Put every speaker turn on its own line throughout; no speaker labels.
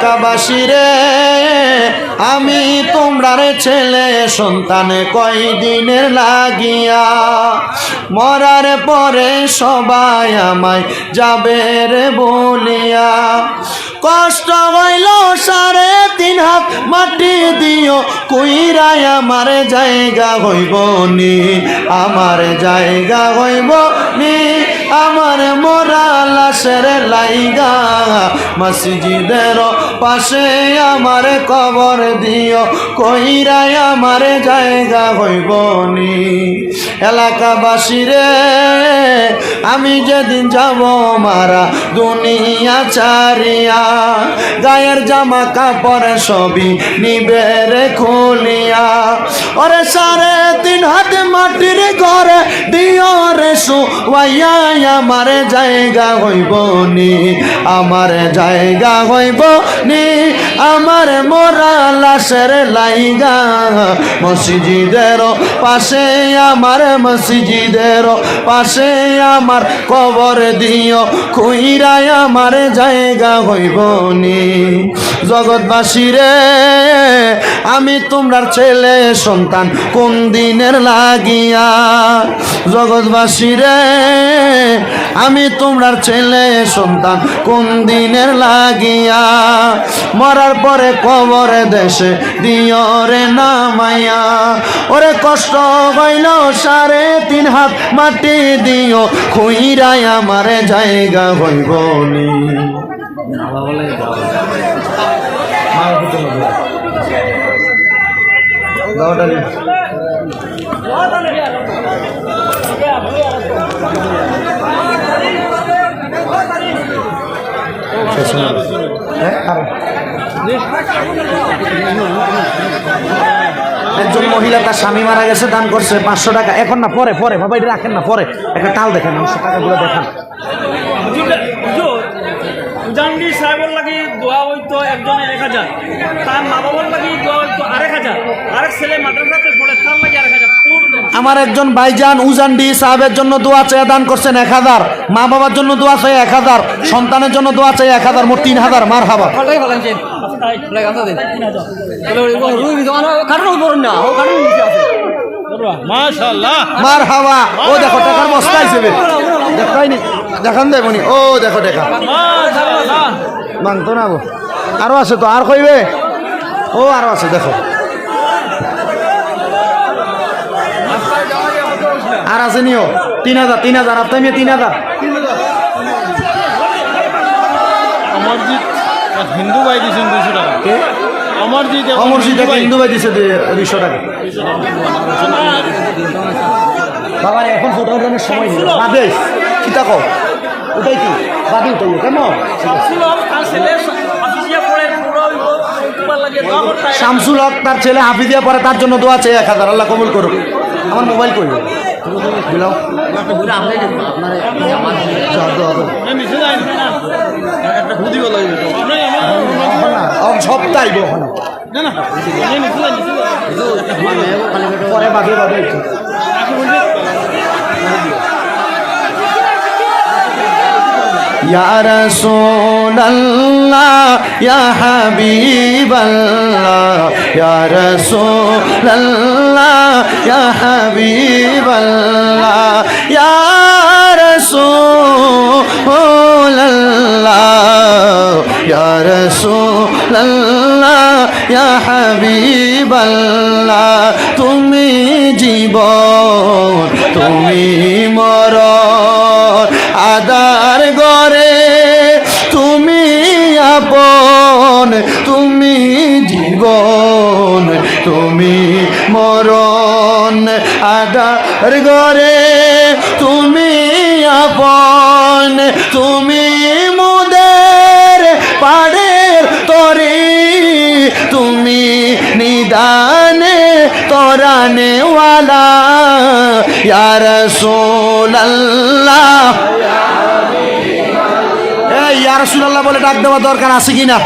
এলাকাবাসী রে আমি তোমরার ছেলে সন্তান কয়দিনের লাগিয়া মরার পরে সবাই আমায় যাবে রে বলিয়া কষ্ট হইল 3.5 হাত মাটি দিও কইরাই আমার জায়গা হইব নি আমার জায়গা হইব নি আমার মরা লাশের লাইগা মসজিদের পাশে আমার কবর দিও কইরাই আমার জায়গা হইব নি এলাকাবাসী রে আমি যেদিন যাব মারা দুনিয়া চারিয়া গায়ের জামা কাপড় সবই নিবে রে খুলিয়া ওরে 3.5 হাত মাটির ঘরে দিও রে শুয়াইয়া আমার জায়গা হইব নি আমার জায়গা হইব নি আমার মরা লাশের লাইগা মসজিদের পাশে আমার মসজিদের পাশে আমার কবর দিও কইরাই আমার জায়গা হইব নি জগৎবাসী রে আমি তোমরার ছেলে সন্তান কোন দিনের লাগিয়া জগৎবাসী রে আমি তোমরার ছেলে সন্তান কোন দিনের লাগিয়া মরার পরে কবরে দেশে দিও রে নামাইয়া ওরে কষ্ট হইল 3.5 হাত মাটি দিও খুইরাই আমার জায়গা হইব নি একজন মহিলা তার স্বামী মারা গেছে দান করছে 500 টাকা এখন না পরে পরে বাবা এটা রাখেন না পরে একটা টাল দেখেন 500 টাকাগুলো দেখান
জানবি সাহেবের লাগি দোয়া হইতো একজনে 1000 তার মা বাবার লাগি দোয়া হইতো 1000 আরেক ছেলে মাদ্রাসাতে পড়ে তার লাগি 1000
আমার একজন ভাইজান উজানডি সাহেবের জন্য দোয়া চেয়ে দান করছেন 1000 মা বাবার জন্য দোয়া চাই 1000 সন্তানের জন্য দোয়া চাই 1000 মোট 3000 মারহাবা
মাশাআল্লাহ
মারহাবা ও দেখো টাকার বস্তা হিসেবে দেখাইনি দেখান দেবনি ও দেখো দেখা
মাশাআল্লাহ
মানতো না আরো আছে তো আর কইবে ও আরো আছে দেখো আর আছে নিও 3000 আপনি 3000
অমরজিৎ হিন্দু ভাই দিয়েছেন 200 টাকা
অমরজিৎ হিন্দু ভাই দিছে 200 টাকা বাবা এখন ফটো উঠানোর সময় নেই বাদে কি তাকো ওটাই কি বাদে উঠাইও কেমন শামসুল হক তার ছেলে হাফিজিয়া পড়ে তার জন্য দোয়া চাই 1000 আল্লাহ কবুল করুক আমার মোবাইল কই দিলাও সপ্তাহ পরে বাদে বাদে या रसूल अल्लाह या हबीब अल्लाह या रसूल अल्लाह या हबीब अल्लाह या रसूल अल्लाह या रसूल अल्लाह या हबीब अल्लाह তুমি জীবন তুমি মরণ আদার গরে তুমি আপন তুমি জীবন তুমি মরণ আদার গরে তুমি আপন তুমি মুদের পাড়ের তরি তুমি নিদানে তরানে ওয়ালা ইয়া রাসূলুল্লাহ এই ইয়া রাসূলুল্লাহ বলে ডাক দেওয়া দরকার আছে কিনা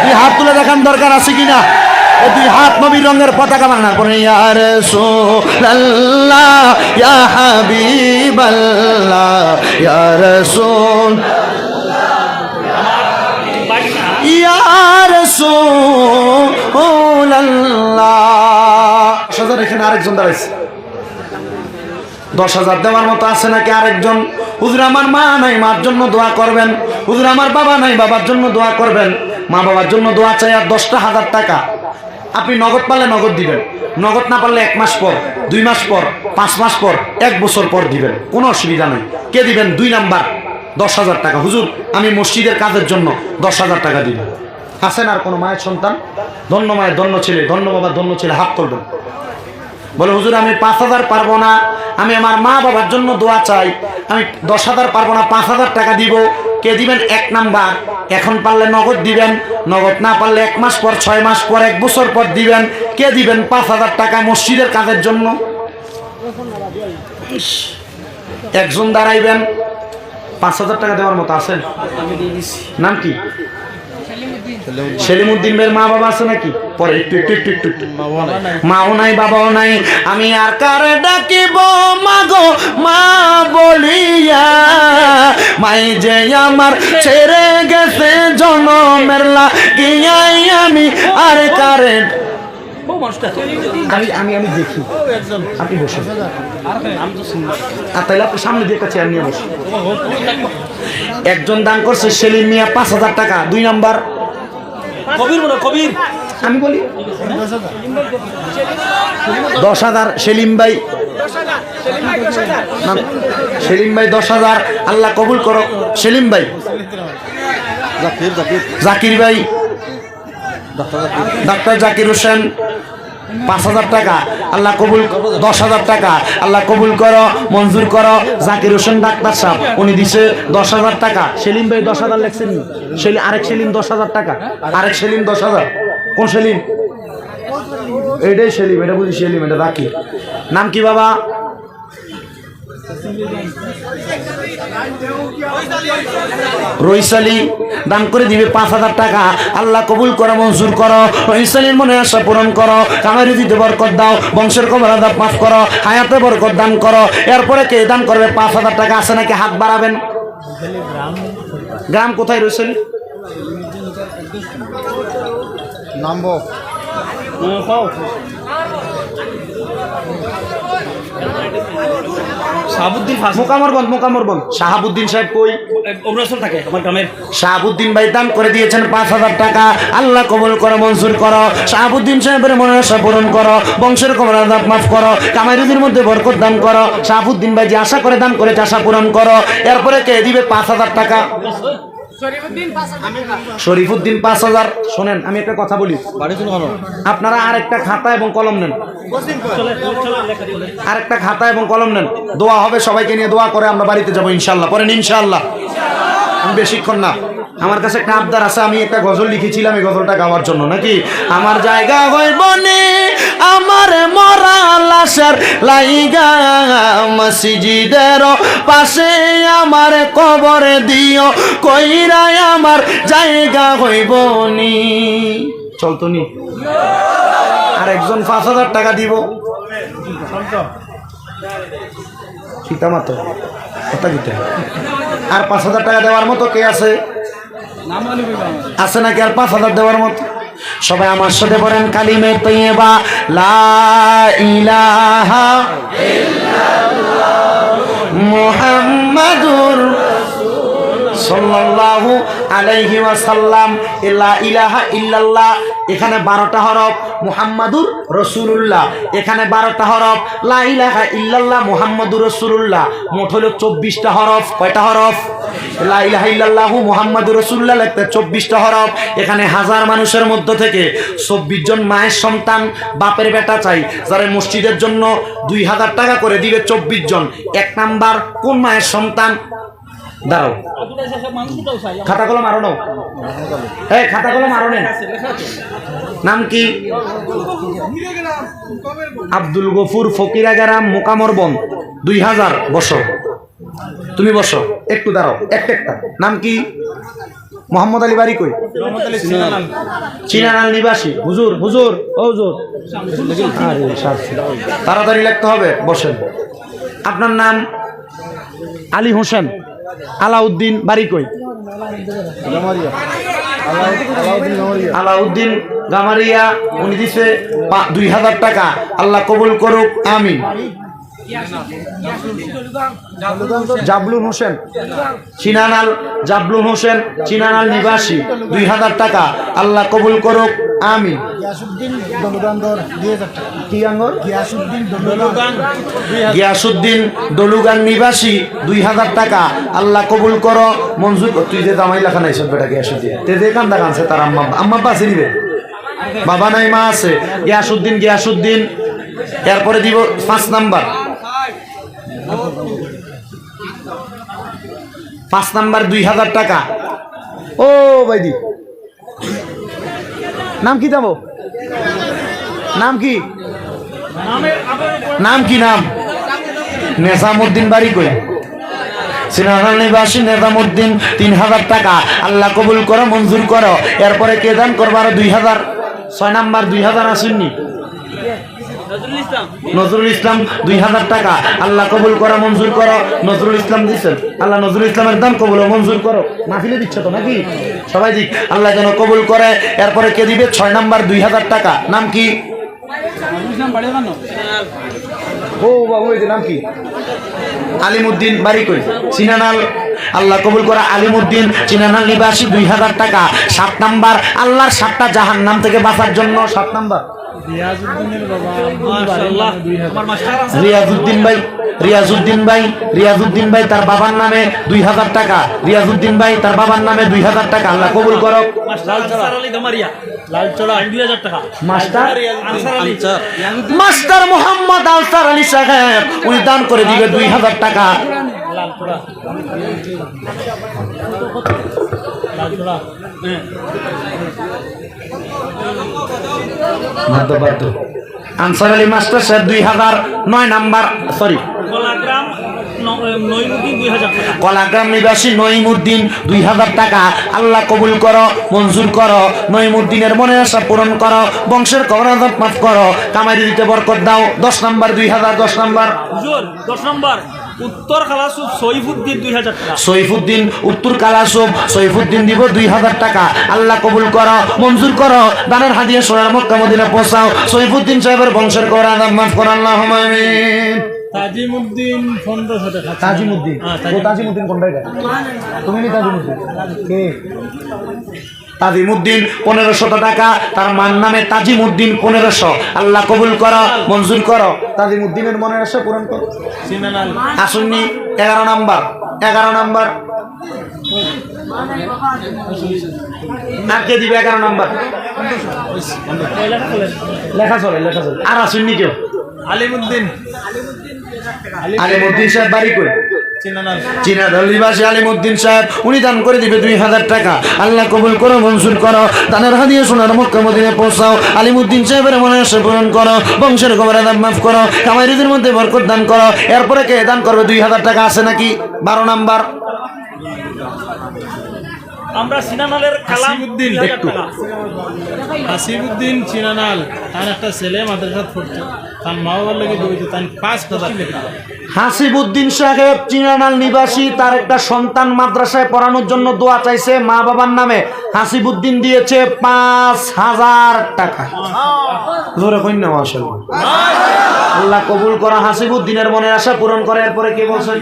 দুই হাত তুলে দেখান দরকার আছে কিনা এই দুই হাত নবীর রঙের পতাকা বানানোর পরে ইয়া রাসূলুল্লাহ ইয়া হাবিবাল্লাহ ইয়া রাসূল ইয়া রাসূলুল্লাহ। 10,000 এখানে আরেকজন দাঁড়াইছে, 10,000 দেওয়ার মতো আছে নাকি আরেকজন? হুজুর আমার মা নাই, মার জন্য দোয়া করবেন। হুজুর আমার বাবা নাই, বাবার জন্য দোয়া করবেন। মা বাবার জন্য দোয়া চাই। আর 10,000 টাকা আপনি নগদ পারলে নগদ দিবেন, নগদ না পারলে 1 মাস পর, 2 মাস পর, 5 মাস পর, 1 বছর পর দিবেন, কোনো অসুবিধা নেই। কে দিবেন? 2 নাম্বার 10,000 টাকা। হুজুর আমি মসজিদের কাজের জন্য 10,000 টাকা দিব। আছেন আর কোনো মায়ের সন্তান? ধন্য মায়ের ধন্য ছেলে, ধন্য বাবার ধন্য ছেলে, হাত তুলবেন। বলে হুজুর আমি 5,000 পারবো না, আমি আমার মা বাবার জন্য দোয়া চাই, আমি 10,000 পারবো না, 5,000 টাকা দিব। কে দিবেন? 1 নাম্বার, এখন পারলে নগদ দিবেন, নগদ না পারলে 1 মাস পর, 6 মাস পর, 1 বছর পর দিবেন। কে দিবেন 5,000 টাকা মসজিদের কাজের জন্য? একজন দাঁড়াইবেন। 5,000 টাকা দেওয়ার মতো আছেন? নাম কি? সেলিমউদ্দিন ভাইয়ের মা বাবা আছে নাকি? পরে একটু একটু একটু একটু একটু। মাও নাই, বাবাও নাই, আমি আর কারে ডাকিব মাগো মা বলিয়া, মাই যে আমার ছেড়ে গেছে জনমের লাগিয়াই, আমি আর কারে আমি দেখি। আপনি বসুন, তাহলে আপনি সামনে দিয়ে একটা চেয়ার নিয়ে বসুন। একজন দান করছে সেলিম মিয়া 5,000 টাকা। 2 নাম্বার কবির আমি বলি 10,000 সেলিম ভাই, সেলিম ভাই 10,000, আল্লাহ কবুল করো। সেলিম ভাই, জাকির ভাই, ডাক্তার জাকির হোসেন 5,000 টাকা, আল্লাহ কবুল। 10,000 টাকা, আল্লাহ কবুল করো, মঞ্জুর করো। জাকির হোসেন ডাক্তার সাহেব উনি দিছে 10,000 টাকা। সেলিম ভাই 10,000 লেখছেন। আরেক সেলিম 10,000 টাকা, আরেক সেলিম 10,000। কোন সেলিম? এইটাই সেলিম, এটা বুঝি সেলিম, এটা জাকির। নাম কি বাবা? রইসালি দান করে দিবে 5,000 টাকা, আল্লাহ কবুল করো, মঞ্জুর করো। রইসালির মনে আশা পূরণ করো, কামাই রুজিতে বরকত দাও, বংশের কবর আযাব মাফ করো, হায়াতে বরকত দান করো। এরপরে কে দান করবে 5,000 টাকা? আছে নাকি? হাত বাড়াবেন। গ্রাম কোথায় রইসালি? নামবো মোকামরবন্দ। শাহাবুদ্দিন সাহেব কই?
অরুণাচল থাকে আমার গ্রামের।
শাহাবুদ্দিন ভাই দান করে দিয়েছেন 5,000 টাকা, আল্লাহ কবুল করো, মঞ্জুর করো। শাহাবুদ্দিন সাহেবের মনে আশা পূরণ করো, বংশের কবর আযাব মাফ করো, কামাই রুজির মধ্যে বরকত দান করো। শাহাবুদ্দিন ভাই যে আশা করে দান করেছে আশা পূরণ করো। এরপরে কে দিবে 5,000 টাকা? শরীফুদ্দিন 5,000। শোনেন আমি একটা কথা বলি, আপনারা আরেকটা খাতা এবং কলম নেন, আরেকটা খাতা এবং কলম নেন। দোয়া হবে, সবাইকে নিয়ে দোয়া করে আমরা বাড়িতে যাবো ইনশাল্লাহ। পরে ইনশাল্লাহ আমি বেশিক্ষণ না, আমার কাছে একটা আবদার আছে। আমি একটা গজল লিখেছিলাম এই গজলটা গাওয়ার জন্য, নাকি? আমার জায়গা হইব নে আমার মরা লাশের লাইগা, মসজিদের পাশে আমার কবরে দিও কইরা, আমার জায়গা হইব নি। চলতো নি? আর একজন 5,000 টাকা দিব। খিতামাতো কথা দিতে। আর 5,000 টাকা দেওয়ার মতো কে আছে? আছে নাকি আর 5,000 দেওয়ার মতো? সবাই আমার সাথে বলেন কালিমে তৈয়বা লা ইলাহা ইল্লাল্লাহ মুহাম্মাদুর সাল্লাল্লাহু আলাইহি ওয়াসাল্লাম। লা ইলাহা ইল্লাল্লাহ এখানে 12টা হরফ, মুহাম্মাদুর রাসূলুল্লাহ এখানে 12টা হরফ, লা ইলাহা ইল্লাল্লাহ মুহাম্মাদুর রাসূলুল্লাহ মোট হলো 24টা হরফ। কয়টা হরফ? লা ইলাহা ইল্লাল্লাহু মুহাম্মাদুর রাসূলুল্লাহ লিখতে 24টা হরফ। এখানে হাজার মানুষের মধ্য থেকে 24 জন মায়ের সন্তান বাপের বেটা চাই, যারা মসজিদের জন্য 2,000 টাকা করে দিবে 24 জন। 1 নাম্বার কোন মায়ের সন্তান? দাঁড়াও, খাতা কলম আরো নাও। এই খাতা কলম আরো নেন। নাম কি? আব্দুল গফুর, ফকিরা গ্রাম, মোকামরবন্দ। 2,000। বসো, তুমি বসো, একটু দাঁড়াও। একটা নাম কি? মোহাম্মদ আলী। বাড়ি কই? চিনানাল নিবাসী। হুজুর হুজুর ও হুজুর, তাড়াতাড়ি লিখতে হবে। বসেন। আপনার নাম? আলী হোসেন। আলাউদ্দিন বাড়ি কই? আলাউদ্দিন গামারিয়া, উনি দিছে 2000 টাকা। আল্লাহ কবুল করুক, আমিন। জাবলুন হোসেন চিনানাল, জাবলুন হোসেন চিনানাল নিবাসী 2000 টাকা। আল্লাহ কবুল করুক, আমিন। গিয়াসুদ্দিন দলুগাং নিবাসী 2000 টাকা। আল্লাহ কবুল করো, মঞ্জুর। তুই যে দামাই লেখা নাই সব বেটা গিয়াসুদ্দিন তে যে কান দেখানছে তার আম্মা আম্মা বাসি দিবে, বাবা নাই মা আছে। গিয়াসুদ্দিন এরপরে দিব 5 নাম্বার 2000 টাকা। ও ভাইদি নাম কি যাবো? নাম কি? নাম কি? নাম নেজামুদ্দিন বাড়ি কই? সিনাহাল নিবাসী নেজামুদ্দিন 3000 টাকা। আল্লাহ কবুল করো, মঞ্জুর করো। এরপরে কে দান করবো? আরো 2000। 6 নাম্বার 2000 আসেননি? নজরুল ইসলাম 2000 টাকা। আল্লাহ কবুল করো, মঞ্জুর করো। নজরুল ইসলাম দিচ্ছেন, আল্লাহ নজরুল ইসলামের দান কবুল ও মঞ্জুর করো। মাহফিলে দিচ্ছ তো নাকি? সবাই দিক, আল্লাহ যেন কবুল করে। এরপরে কে দিবে? 6 নাম্বার 2000 টাকা। নাম কি? ও বাবু, এই নাম কি? আলিমুদ্দিন বাড়ি কই? চিনানাল। আল্লাহ কবুল করা, আলিমুদ্দিন চিনানাল নিবাসী 2000 টাকা। 7 নাম্বার আল্লাহর 7টা জাহান্নাম থেকে বাঁচার জন্য 7 নাম্বার রিয়াজউদ্দিন ভাই তার বাবার নামে 2000 টাকা। রিয়াজউদ্দিন ভাই তার বাবার নামে 2000 টাকা। আল্লাহ কবুল করো। মাস্টার মোহাম্মদ আনসার আলী সাহেব, উনি দান করে দিবে 2000 টাকা। আনসার আলী মাস্টার সাহেব 2009 নাম্বার, সরি কলাগ্রাম নিবাসী নঈমুদ্দিন 2000 টাকা। আল্লাহ কবুল করো, মঞ্জুর করো। নঈমুদ্দিনের মনের আশা পূরণ করো, বংশের কবরাদাত মাফ করো, কামাই দিতে বরকত দাও। 10 নাম্বার 2000। 10 নাম্বার
10 নাম্বার উত্তর কালাসুব সৈফুদ্দিন 2000 টাকা।
সৈফুদ্দিন উত্তর কালাসুব সৈফুদ্দিন দিব 2000 টাকা। আল্লাহ কবুল করো, মঞ্জুর করো। দানের হাদিয়া সোনার মক্কা মদিনা পৌঁছাও। সৈফুদ্দিন সাহেবের বংশের কবরাদাত মাফ করো, আল্লাহুম্মা আমিন।
তাজিমুদ্দিন 1500 টাকা।
তাজিমুদ্দিন, ও তাজিমুদ্দিন কোনটা? এটা তুমি নি তাজিমুদ্দিন কে? তাজিমুদ্দিন 1500 টাকা। তার মান নামে তাজিমুদ্দিন 1500। আল্লাহ কবুল করো, মঞ্জুর করো। তাজিমুদ্দিনের মনের আশা পূরণ করো। আসুননি 11 নাম্বার। 11 নাম্বার আর কে দিবে? 11 নাম্বার লেখা চলে। আর আসুননি কেউ?
আলিমুদ্দিন
সাহেব বাড়ি কই? চিনানাল নিবাসী আলিমুদ্দিন সাহেব, উনি দান করে দিবে 2000 টাকা। আল্লাহ কবুল করো, মঞ্জুর করো। দানের হাদিয়া সোনার মক্কা মদিনা পৌঁছাও। আলিমুদ্দিন সাহেবের মনে আশা পূরণ করো, বংশের কবরাদাত মাফ করো, কামাই রুজির মধ্যে বরকত দান করো। এরপরে কে দান করবে? 2000 টাকা আছে নাকি? 12 নাম্বার
আমরা সিনানালের কালামউদ্দিন
হাসিবউদ্দিন চিনানাল, তার একটা ছেলে মাদ্রাসাত পড়তো, তার মা বাবার লাগে দইতো, তার 5000 টাকা।
হাসিবউদ্দিন সাহেব চিনানাল নিবাসী, তার একটা সন্তান মাদ্রাসায় পড়ানোর জন্য দোয়া চাইছে মা বাবার নামে। হাসিবউদ্দিন দিয়েছে 5000 টাকা। জোরে কই না মাশাআল্লাহ। আল্লাহ কবুল করা, হাসিবউদ্দিনের মনের আশা পূরণ করে। এরপরে কে বলছেন?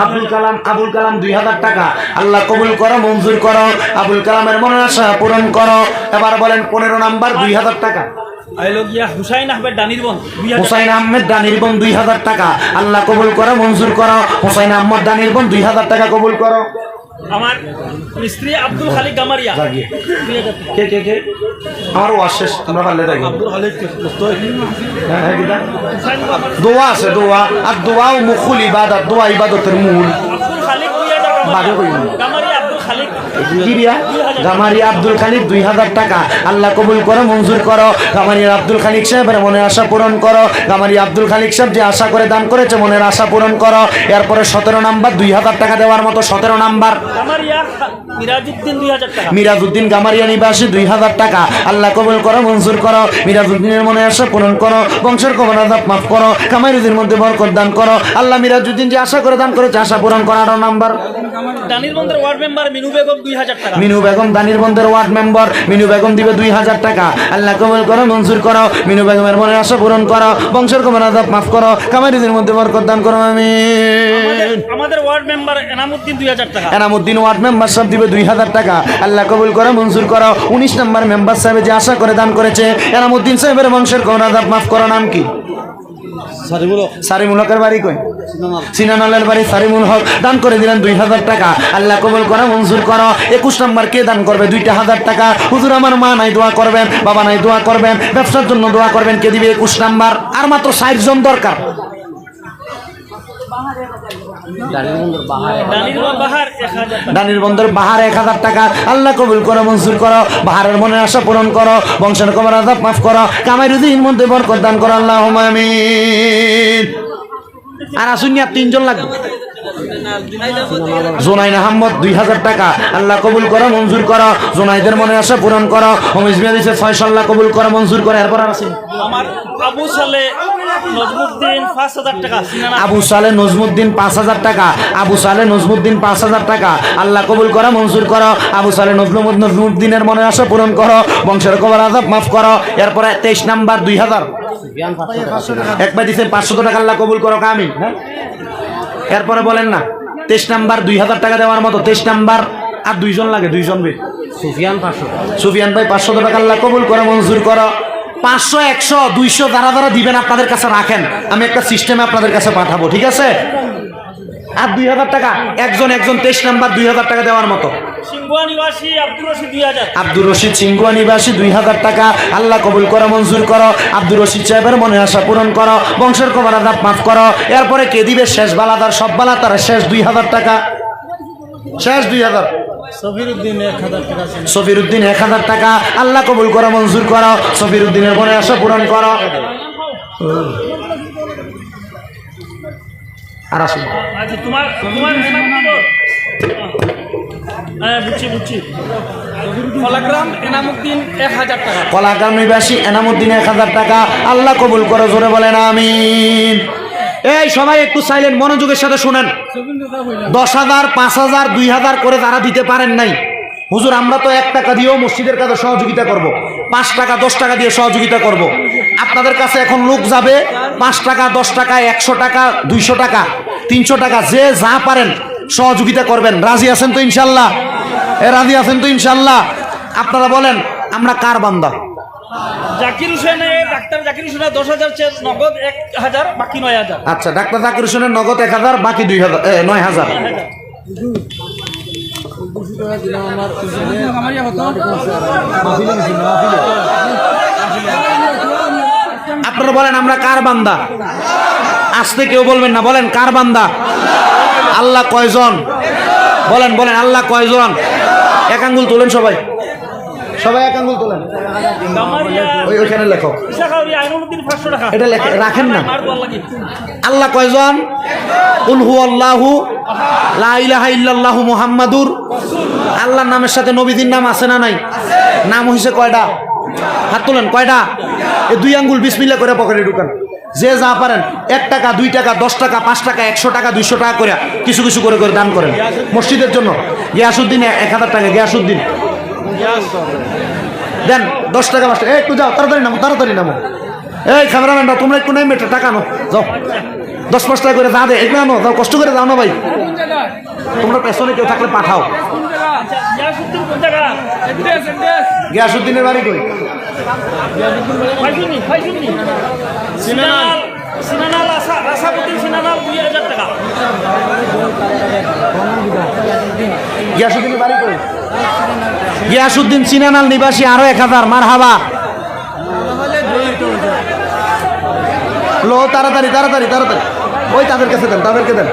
আবুল কালাম 2000 টাকা। আল্লাহ কবুল করো, মঞ্জুর করো। আবুল কালামের মনের আশা পূরণ করো। এবার বলেন 15 নাম্বার 2000 টাকা।
হুসাইন আহমেদ ডানিরবন
2000 টাকা। আল্লাহ কবুল করো, মঞ্জুর করো। হুসাইন আহমদ ডানিরবন 2000 টাকা কবুল করো।
আমার স্ত্রী আব্দুল খালিক গামারিয়া।
কে আমার ওয়াজ শেষ, আমরা পারলে থাকি। দোয়া আছে, দোয়া। আর দোয়াও মুখুল ইবাদত, দোয়া ইবাদতের মূল।
আব্দুল খালিক 2000 টাকা। গামারিয়া আব্দুল খালিক
গামারিয়া আব্দুল খালিক 2000 টাকা। আল্লাহ কবুল করো, মঞ্জুর করো। গামারিয়া আব্দুল খালিক সাহেবের মনের আশা পূরণ করো। গামারিয়া আব্দুল খালিক সাহেব যে আশা করে দান করেছে, মনের আশা পূরণ করো। এরপরে 17 নাম্বার 2000 টাকা দেওয়ার মতো। 17 নাম্বার
গামারিয়া মিরাজউদ্দিন 2000 টাকা।
মিরাজউদ্দিন গামারিয়া নিবাসী 2000 টাকা। আল্লাহ কবুল করো, মঞ্জুর করো। মিরাজউদ্দিনের মনে আশা পূরণ করো, বংশের কবর আযাব মাফ করো, কামাই রুজির মধ্যে বরকত দান করো। আল্লাহ মিরাজউদ্দিন যে আশা করে দান করেছে আশা পূরণ করো। 18 নাম্বার
দানির বন্দর ওয়ার্ড মেম্বার মিনু বেগম 2000 টাকা।
মিনু বেগম দানির বন্ধের ওয়ার্ড মেম্বার মিনু বেগম দিবে 2000 টাকা। আল্লাহ কবুল করো, মঞ্জুর করো। মিনু বেগমের মনে আশা পূরণ করো, বংশের কবর আযাব মাফ করো, কামাই রুজির মধ্যে বরকত দান করো। আমিন।
আমাদের ওয়ার্ড মেম্বার এনামউদ্দিন 2000 টাকা।
এনামউদ্দিন ওয়ার্ড মেম্বার সাহেব দিবে 2000 টাকা। আল্লাহ কবুল করো, মঞ্জুর করো। 19 নম্বর মেম্বার সাহেব যে আশা করে দান করেছে এনামউদ্দিন সাহেবের বংশের কবর আযাব মাফ করো। নাম কি? সারিমুল হকের বাড়ি কই? সিনানালের বাড়ি সারিমুল হক দান করে দিলেন 2000 টাকা। আল্লাহ কবুল করো, মঞ্জুর করো। 21 নম্বর কে দান করবে? 2,000 টাকা। হুজুর আমার মা নাই, দোয়া করবেন। বাবা নাই, দোয়া করবেন। ব্যবসার জন্য দোয়া করবেন। কে দিবে? 21 নম্বর। আর মাত্র 60 জন দরকার। দানির বন্দর বাহার 1000 টাকা। আল্লাহ কবুল করো, মঞ্জুর করো। বাহারের মনের আশা পূরণ করো, বংশের কবর আযাব মাফ করো, কামাই রুজির মধ্যে বরকত দান করো। আল্লাহুম্মা আমিন। আর আসুন না, 3 জন লাগবে। জোনাইন আহমদ 2000 টাকা। আল্লাহ কবুল করো, মঞ্জুর করো। জোনাইদের মনের আশা পূরণ করো। হোমিজ মিয়া দিছে 600। আল্লাহ কবুল করো, মঞ্জুর করো। এরপর আর আছে
আমার আবু সালে নজমুদ্দিন 5000 টাকা।
আবু সালে নজমুদ্দিন 5000 টাকা। আবু সালে নজমুদ্দিন 5000 টাকা। আল্লাহ কবুল করো, মঞ্জুর করো। আবু সালে নজমুদ্দিনের মনের আশা পূরণ করো, বংশের কবর আযাব মাফ করো। এরপরে 23 নাম্বার 2000 একবার দিচ্ছেন 500 টাকা। আল্লাহ কবুল করো, কামিল। হ্যাঁ, এরপরে বলেন না 23 নাম্বার 2000 টাকা দেওয়ার মতো। 23 নাম্বার আর 2 জন লাগে, 2 জন বে। সুফিয়ান ভাই 500 টাকা। আল্লাহ কবুল করো, মঞ্জুর করো। 500, 100, 200 যারা যারা দিবেন আপনাদের কাছে রাখেন, আমি একটা সিস্টেমে আপনাদের কাছে পাঠাবো, ঠিক আছে? আর 2000 টাকা একজন 23 নাম্বার 2000 টাকা দেওয়ার মতো।
সিংগুয়া নিবাসী আব্দুর রশিদ 2000।
আব্দুর রশিদ সিংগুয়া নিবাসী 2000 টাকা। আল্লাহ কবুল করো, মঞ্জুর করো। আব্দুর রশিদ সাহেবের মনে আশা পূরণ করো, বংশের কবর আযাব মাফ করো। এরপরে কে দিবে? শেষ বালাদার, সব বালাদার শেষ 2000 টাকা। শেষ 2000।
সফিরউদ্দিন 1000 টাকা।
সফিরউদ্দিন 1000 টাকা। আল্লাহ কবুল করো, মঞ্জুর করো। সফিরউদ্দিনের মনে আশা পূরণ করো। আর আসুন
আচ্ছা, তোমার হ্যাঁ, বুঝছি। কলাগ্রাম এনামউদ্দিন 1000 টাকা।
কলাগ্রাম নিবাসী এনামউদ্দিন 1000 টাকা। আল্লাহ কবুল করো, জোরে বলেন আমিন। এই সবাই একটু সাইলেন্ট, মনোযোগের সাথে শুনেন। 10,000, 5,000, 2,000 করে যারা দিতে পারেন নাই, হুজুর আমরা তো 1 টাকা দিয়েও মসজিদের কাছে সহযোগিতা করব, 5 টাকা 10 টাকা দিয়ে সহযোগিতা করব। আপনাদের কাছে এখন লোক যাবে 5 টাকা 10 টাকা 100 টাকা 200 টাকা 300 টাকা, যে যা পারেন সহযোগিতা করবেন। রাজি আছেন তো ইনশাল্লাহ? রাজি আছেন তো ইনশাল্লাহ? আপনারা বলেন আমরা কার বান্দা?
জাকির হোসেন, ডাক্তার জাকির হোসেন 10,000 নগদ 1000, বাকি 9000।
আচ্ছা, ডাক্তার জাকির হোসেনের নগদ 1000, বাকি 9,000। আপনারা বলেন আমরা কার বান্দা? আসতে কেউ বলবেন না, বলেন কার বান্দা? আল্লাহ কয়জন? বলেন আল্লাহ কয়জন? এক আঙ্গুল তোলেন সবাই, এক আঙ্গুল তোলেন। ওইখানে লেখো, এটা রাখেন না। আল্লাহ কয়জন? কুল হুয়াল্লাহু লা ইলাহা ইল্লাল্লাহু মুহাম্মাদুর। আল্লাহর নামের সাথে নবীদের নাম আছে না নাই? নাম হইছে কয়টা? হাত তোলেন, কয়টা? এই 2 আঙ্গুল বিসমিল্লাহ করে পকেটে ঢুকান। যে যা পারেন 1 টাকা 2 টাকা 10 টাকা 5 টাকা 100 টাকা 200 টাকা করে কিছু কিছু করে দান করেন মসজিদের জন্য। গিয়াসউদ্দিন 1000 টাকা। গিয়াসউদ্দিন দেন 10 টাকা 5 টাকা। একটু যাও, তাড়াতাড়ি নামো। এই ক্যামেরাম্যানরা তোমরা একটু নেমে টাকা আনো, যাও 10-5 টাকা করে যা দে, এগুলো আনো, যাও, কষ্ট করে যাও না ভাই। তোমরা পেছনে কেউ থাকলে পাঠাও। গিয়াসউদ্দিনের বাড়ি কই? গিয়াসউদ্দিনের বাড়ি কই? গিয়াসউদ্দিন সিনানাল নিবাসী আরো 1000। মারহাবা। লো, তাড়াতাড়ি। ওই তাদের কাছে দেন, তাদেরকে দেন।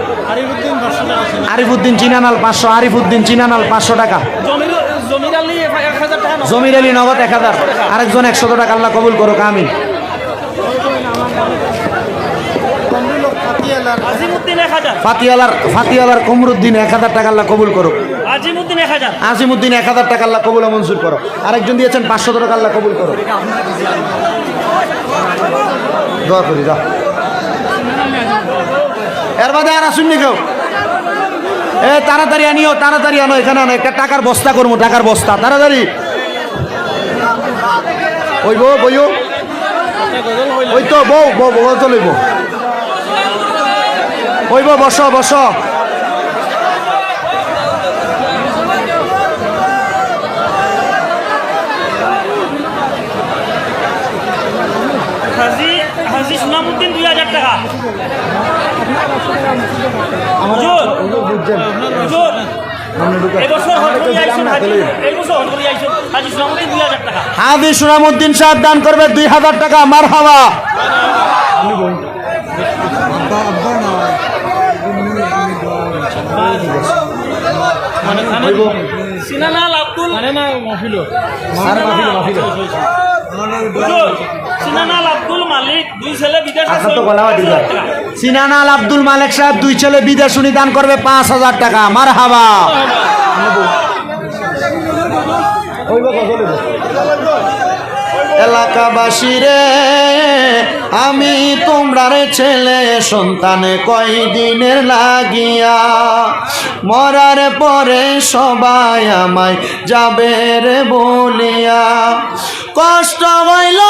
আরিফুদ্দিন চিনানাল 500। আরিফুদ্দিন চিনানাল 500 টাকা। জমির আলী নগদ 1000। আরেকজন 100 টাকা। আল্লাহ কবুল করো, আমিন।
আজিমুদ্দিন 1000,
ফাতিয়ালার কমরুদ্দিন 1000 টাকা আল্লাহ কবুল করো।
আজিমুদ্দিন 1000,
আজিমুদ্দিন 1000 টাকা আল্লাহ কবুল ও মঞ্জুর করো। আরেকজন দিয়েছেন 500 টাকা আল্লাহ কবুল করো। দোয়া করি দাও। এর বাদে আর আসুন নি কেউ? তাড়াতাড়ি আনিও, তাড়াতাড়ি আনো, এখানে আনো, একটা টাকার বস্তা করবো, টাকার বস্তা, তাড়াতাড়ি। ওই বইও, ওই তো বউ তো লইব, ওই বসো বসো।
হাজি সুনামুদ্দিন 2000 টাকা।
হাজি সুনামুদ্দিন সাহেব দান করবে 2000 টাকা। মারহাবা।
সিনানাল আব্দুল সিনানাল আব্দুল মালিক 2 ছেলে বিদেশে।
সিনানাল আব্দুল মালিক সাহেব 2 ছেলে বিদেশ, উনি দান করবে 5000 টাকা। মারহাবা। এলাকাবাসী রে, আমি তোমরার ছেলে সন্তান কয়দিনের লাগিয়া, মরার পরে সবাই আমায় যাবে রে বলিয়া, কষ্ট হইল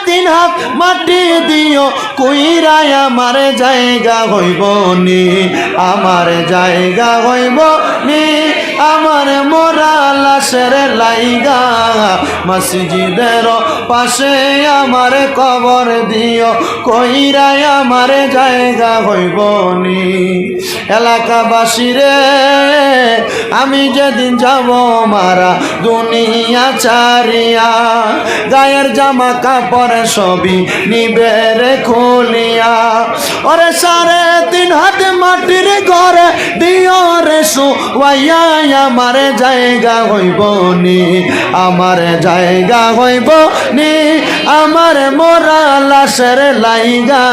3.5 হাত মাটি দিও, কইরাই আমার জায়গা হইব নি, আমার জায়গা হইব নি, আমার মোরা লাশের লাইগা, মসজিদের পাশে আমার কবর দিও, কইরাই আমার জায়গা হইব নি। এলাকাবাসী রে, আমি যেদিন যাব মারা দুনিয়া চারিয়া, গায়ের জামা কাপড় সবই নিবে রে খুলিয়া, ওরে 3.5 হাত মাটির ঘরে দিও রে শুয়াইয়া, আমার জায়গা হইব নি, আমার জায়গা হইব নি, আমার মোরা লাশের লাইগা,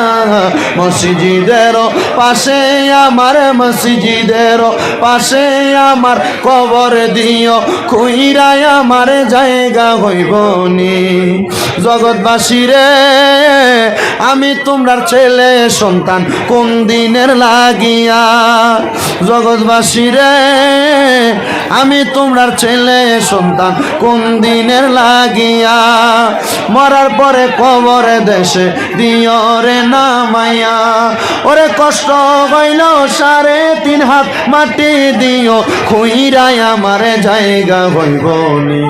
মসজিদের পাশে আমার, মসজিদের পাশে আমার কবর দিও, কইরাই আমার জায়গা হইব নি। জগৎবাসী রে, আমি তোমরার ছেলে সন্তান কোন দিনের লাগিয়া, জগৎবাসী রে, আমি তোমরার ছেলে সন্তান কোন দিনের লাগিয়া, মরার পরে কবরে দেশে দিও রে নামাইয়া, ওরে কষ্ট হইল 3.5 হাত মাটি দিও, খুইরাই আমার জায়গা হইব নি।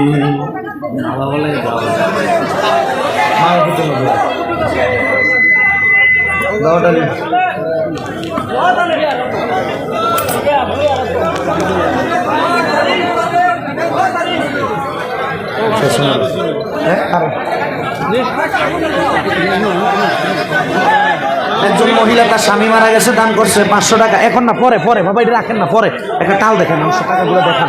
একজন মহিলা তার স্বামী মারা গেছে, দান করছে 500 টাকা। এখন না, পরে পরে বাবা, এটা রাখেন না, পরে একটা টাল দেখেন, মানুষের টাকাগুলো দেখেন।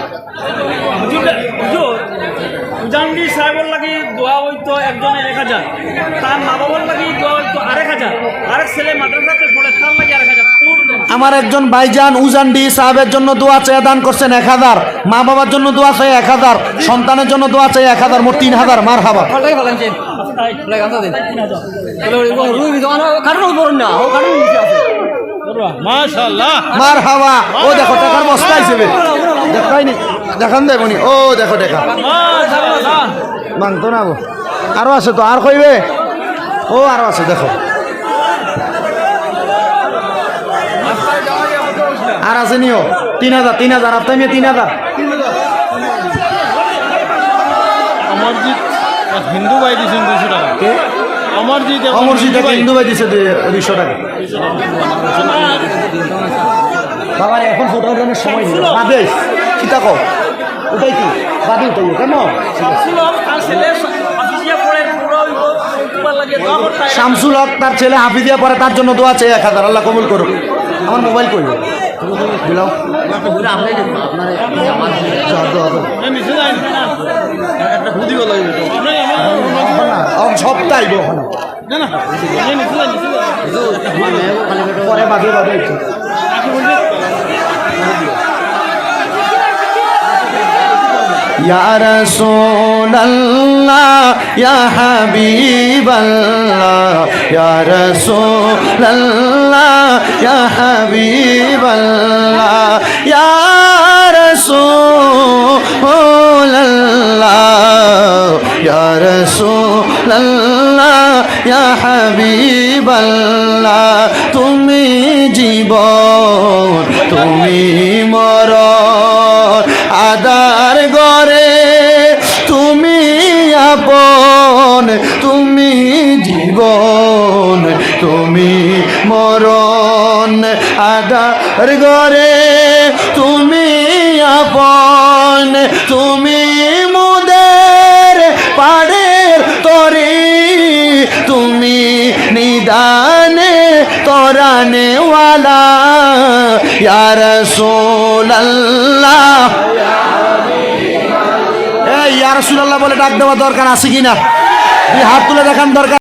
জাহাঙ্গীর সাহেবের লাগি দোয়া হইতো একজনে 1000, তার মা বাবার লাগি দোয়া হইতো 1000, আরেক ছেলে মাদ্রাসাতে পড়ে তার লাগি 1000।
আমার একজন ভাইজান উজান্ডি সাহেবের জন্য দোয়া চেয়ে দান করছেন 1000, মা বাবার জন্য দোয়া চাই 1000, সন্তানের জন্য দোয়া চাই 1000, মোট 3000। মারহাবা।
মাশাআল্লাহ,
মারহাবা। ও দেখো টাকার বস্তা হিসেবে দেখাইনি, দেখান দেবনি। ও দেখো টাকা মানতো না, আরো আছে তো, আর কইবে? ও আরো আছে, দেখো আর আছে নিও। 3000 আপনার মেয়ে 3000।
অমরজিৎ হিন্দু ভাই দিয়েছেন 200 টাকা।
অমরজিৎ হিন্দু ভাই দিছে 200 টাকা। বাবা এখন ফটোগ্রামের সময় নেই, বাদে কি তাকো ওটাই কি বাদে উঠাই কেন? শামসুল হক তার ছেলে হাফিজিয়া পড়ে, তার জন্য দোয়া চাই 1000, আল্লাহ কবুল করুক। আমার মোবাইল কইব দিলাও সপ্তাহ
না না
পরে বাদে বাদে একটু। ইয়া রাসূলাল্লাহ ইয়া হাবিবাল্লাহ ইয়া রাসূলাল্লাহ ইয়া হাবিবাল্লাহ ইয়া রাসূলাল্লাহ ইয়া রাসূলাল্লাহ ইয়া হাবিবাল্লাহ তুমি জীবন তুমি মরণ আদার গরে তুমি আপন তুমি জীবন তুমি মরণ আদার গরে তুমি আপন তুমি মুদের পাড়ের তরি তুমি নিদানে তরানেওয়ালা ইয়া রাসূলাল্লাহ ইয়া রাসূলুল্লাহ বলে ডাক দেওয়া দরকার আছে কিনা? হাত তুলে দেখান দরকার।